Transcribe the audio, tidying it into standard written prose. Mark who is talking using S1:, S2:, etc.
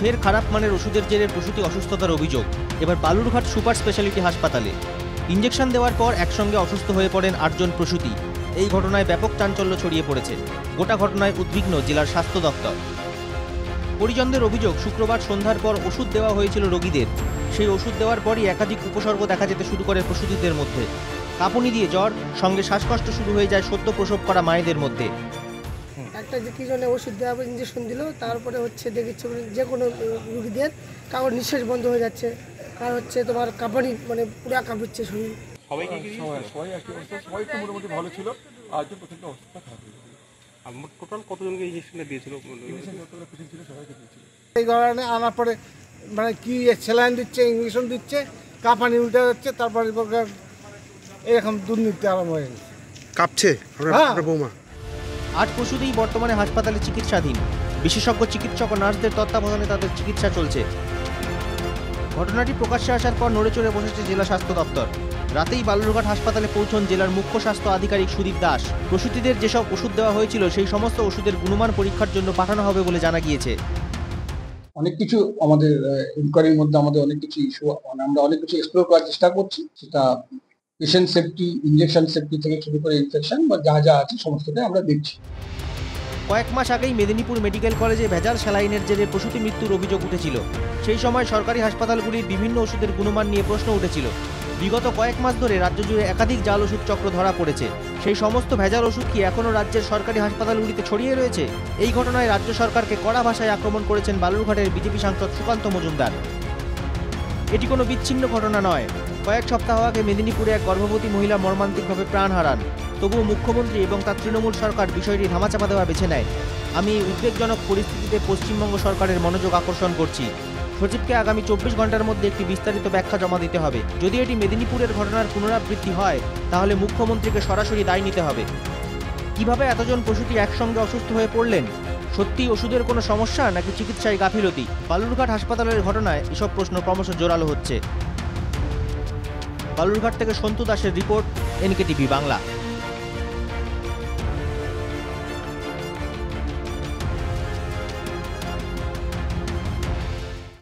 S1: ফের খারাপ মানের ওষুধের জেরে প্রসূতি অসুস্থতার অভিযোগ এবার বালুরঘাট সুপার স্পেশালিটি হাসপাতালে। ইঞ্জেকশন দেওয়ার পর একসঙ্গে অসুস্থ হয়ে পড়েন 8 জন প্রসূতি। এই ঘটনায় ব্যাপক চাঞ্চল্য ছড়িয়ে পড়েছে। গোটা ঘটনায় উদ্বিগ্ন জেলার স্বাস্থ্য দপ্তর। পরিজনদের অভিযোগ, শুক্রবার সন্ধ্যার পর ওষুধ দেওয়া হয়েছিল রোগীদের। সেই ওষুধ দেওয়ার পরই একাধিক উপসর্গ দেখা যেতে শুরু করে প্রসূতিদের মধ্যে। কাঁপুনি দিয়ে জ্বর, সঙ্গে শ্বাসকষ্ট শুরু হয়ে যায় সদ্য প্রসব করা মায়েদের মধ্যে।
S2: একটা যে কি জন্য ওষুধ দেওয়া ইঞ্জেকশন দিল, তারপরে হচ্ছে দেখেছি যে কোনো রুগীদের কারোর নিঃশ্বাস বন্ধ হয়ে যাচ্ছে, আর হচ্ছে তোমার কাঁপানি মানে পুরা কাঁপছে শরীর।
S3: সবাই একই অবস্থা, সবাই তো মোটামুটি ভালো ছিল, আর যে প্রচণ্ড অবস্থা খারাপ হয়ে গেছে।
S4: টোটাল কতজনকে ইঞ্জেকশনটা দিয়েছিল?
S3: যতগুলো পেশেন্ট ছিল সবাইকে দিয়েছিল।
S5: এই কারণে আনার পরে মানে কি স্যালাইন দিচ্ছে, ইঞ্জেকশন দিচ্ছে, কাঁপানি উল্টে যাচ্ছে, তারপরে এরকম দুর্নীতি আরম্ভ হয়ে গেছে।
S6: কাঁপছে বৌমা।
S1: 8 প্রসূতিই বর্তমানে হাসপাতালে চিকিৎসাধীন। বিশেষজ্ঞ চিকিৎসক ও নার্সদের তত্ত্বাবধানে তাদের চিকিৎসা চলছে। ঘটনাটি প্রকাশ্যে আসার পর নড়েচড়ে বসেছে জেলা স্বাস্থ্য দপ্তর। রাতেই বালুরঘাট হাসপাতালে পৌঁছন জেলার মুখ্য স্বাস্থ্য আধিকারিক সুদীপ দাস। প্রসূতিদের যেসব ওষুধ দেওয়া হয়েছিল সেই সমস্ত ওষুধের গুণমান পরীক্ষার জন্য পাঠানো হবে বলে জানা গিয়েছে।
S7: অনেক কিছু আমাদের ইনকোয়ারির মধ্যে আমাদের অনেক কিছু ইস্যু, আমরা অনেক কিছু এক্সপ্লোর করার চেষ্টা করছি। সেটা পেশেন্ট সেফটি, ইনজেকশন সেফটি থেকে শুরু করে ইনফেকশন বা যা যা আছে সমস্তটাই আমরা দেখছি।
S1: কয়েক মাস আগেই মেদিনীপুর মেডিকেল কলেজে ভেজাল স্যালাইনের জেরে প্রসূতি মৃত্যুর অভিযোগ উঠেছিল। সেই সময় সরকারি হাসপাতালগুলির বিভিন্ন ওষুধের গুণমান নিয়ে প্রশ্ন উঠেছিল। বিগত কয়েক মাস ধরে রাজ্য জুড়ে একাধিক জাল ওষুধ চক্র ধরা পড়েছে। সেই সমস্ত ভেজাল ওষুধ কি এখনও রাজ্যের সরকারি হাসপাতালগুলিতে ছড়িয়ে রয়েছে? এই ঘটনায় রাজ্য সরকারকে কড়া ভাষায় আক্রমণ করেছেন বালুরঘাটের বিজেপি সাংসদ সুকান্ত মজুমদার। এটি কোনো বিচ্ছিন্ন ঘটনা নয়। কয়েক সপ্তাহ আগে মেদিনীপুরে এক গর্ভবতী মহিলা মর্মান্তিকভাবে প্রাণ হারান। তবুও মুখ্যমন্ত্রী এবং তার তৃণমূল সরকার বিষয়টি ধামাচাপা দেওয়া বেছে নেয়। আমি এই উদ্বেগজনক পরিস্থিতিতে পশ্চিমবঙ্গ সরকারের মনোযোগ আকর্ষণ করছি। সচিবকে আগামী 24 ঘন্টার মধ্যে একটি বিস্তারিত ব্যাখ্যা জমা দিতে হবে। যদি এটি মেদিনীপুরের ঘটনার পুনরাবৃত্তি হয়, তাহলে মুখ্যমন্ত্রীকে সরাসরি দায় নিতে হবে। কিভাবে এতজন প্রসূতি একসঙ্গে অসুস্থ হয়ে পড়লেন? সত্যি ওষুধের কোনো সমস্যা নাকি চিকিৎসায় গাফিলতি? বালুরঘাট হাসপাতালের ঘটনায় এসব প্রশ্ন ক্রমশ জোরালো হচ্ছে। বালুরঘাট থেকে সন্তু দাসের রিপোর্ট, NKTV বাংলা।